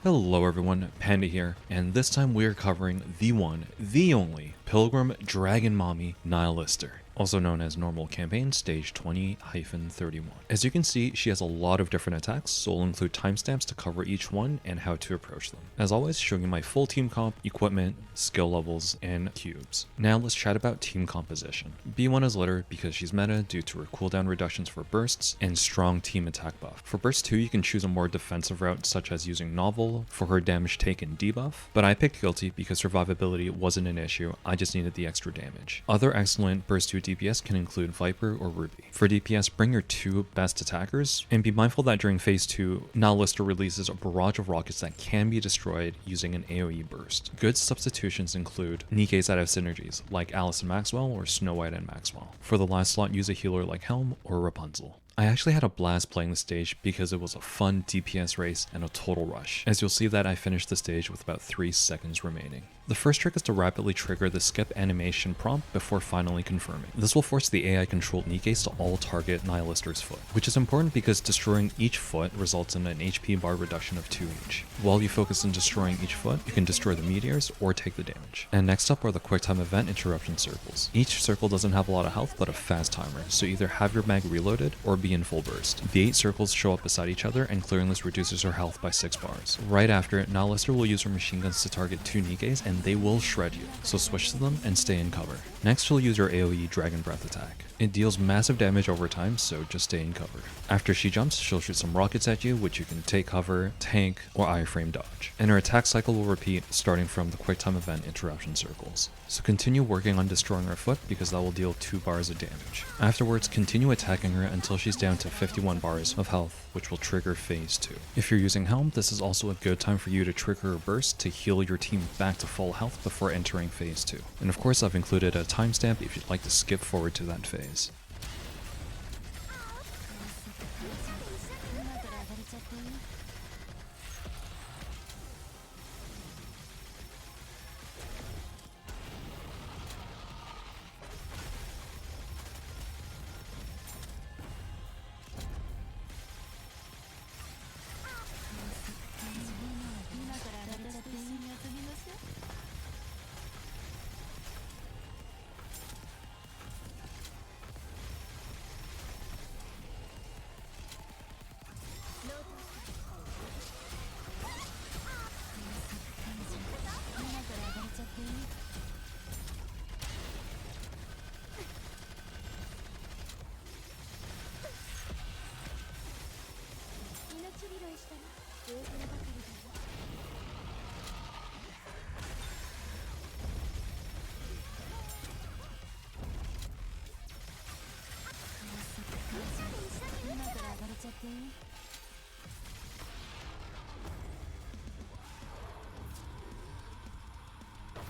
Hello everyone, Panda here, and this time we are covering the one, the only, Pilgrim Dragon Mommy Nihilister, also known as Normal Campaign Stage 20-31. As you can see, she has a lot of different attacks, so I'll include timestamps to cover each one and how to approach them. As always, showing you my full team comp, equipment, skill levels, and cubes. Now let's chat about team composition. B1 is litter because she's meta due to her cooldown reductions for bursts and strong team attack buff. For burst 2, you can choose a more defensive route such as using Novel for her damage take and debuff, but I picked Guilty because survivability wasn't an issue, I just needed the extra damage. Other excellent burst 2 DPS can include Viper or Ruby. For DPS, bring your two best attackers, and be mindful that during phase 2, Nihilister releases a barrage of rockets that can be destroyed using an AoE burst. Good substitutions include Nikke's out of synergies, like Alice and Maxwell or Snow White and Maxwell. For the last slot, use a healer like Helm or Rapunzel. I actually had a blast playing the stage because it was a fun DPS race and a total rush, as you'll see that I finished the stage with about 3 seconds remaining. The first trick is to rapidly trigger the skip animation prompt before finally confirming. This will force the AI controlled Nikkes to all target Nihilister's foot, which is important because destroying each foot results in an HP bar reduction of 2 each. While you focus on destroying each foot, you can destroy the meteors or take the damage. And next up are the quick time event interruption circles. Each circle doesn't have a lot of health but a fast timer, so either have your mag reloaded or be in full burst. The 8 circles show up beside each other and clearing this reduces her health by 6 bars. Right after it, Nihilister will use her machine guns to target 2 Nikkes and they will shred you, so switch to them and stay in cover. Next she'll use her AoE Dragon Breath attack. It deals massive damage over time, so just stay in cover. After she jumps, she'll shoot some rockets at you, which you can take cover, tank, or iframe dodge. And her attack cycle will repeat starting from the quick time event interruption circles. So continue working on destroying her foot because that will deal 2 bars of damage. Afterwards, continue attacking her until she's down to 51 bars of health, which will trigger phase 2. If you're using Helm, this is also a good time for you to trigger a burst to heal your team back to full health before entering phase 2. And of course, I've included a timestamp if you'd like to skip forward to that phase.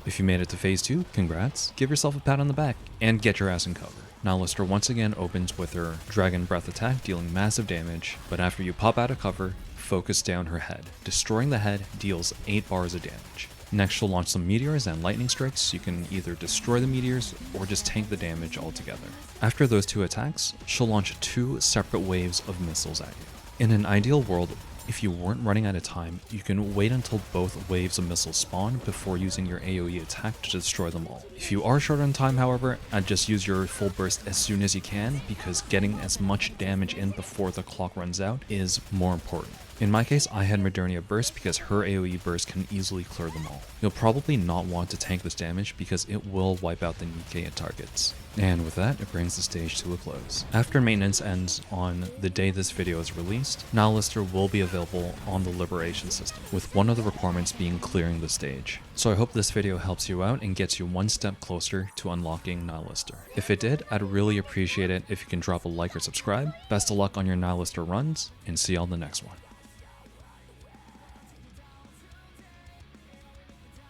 If you made it to phase 2, congrats, give yourself a pat on the back, and get your ass in cover. Nihilister once again opens with her Dragon Breath attack dealing massive damage, but after you pop out of cover, focus down her head. Destroying the head deals 8 bars of damage. Next she'll launch some meteors and lightning strikes. You can either destroy the meteors or just tank the damage altogether. After those 2 attacks, she'll launch 2 separate waves of missiles at you. In an ideal world, if you weren't running out of time, you can wait until both waves of missiles spawn before using your AoE attack to destroy them all. If you are short on time, however, I'd just use your full burst as soon as you can because getting as much damage in before the clock runs out is more important. In my case, I had Modernia burst because her AoE burst can easily clear them all. You'll probably not want to tank this damage because it will wipe out the Nikke at targets. And with that, it brings the stage to a close. After maintenance ends on the day this video is released, Nihilister will be available on the Liberation system, with one of the requirements being clearing the stage. So I hope this video helps you out and gets you one step closer to unlocking Nihilister. If it did, I'd really appreciate it if you can drop a like or subscribe. Best of luck on your Nihilister runs, and see you on the next one.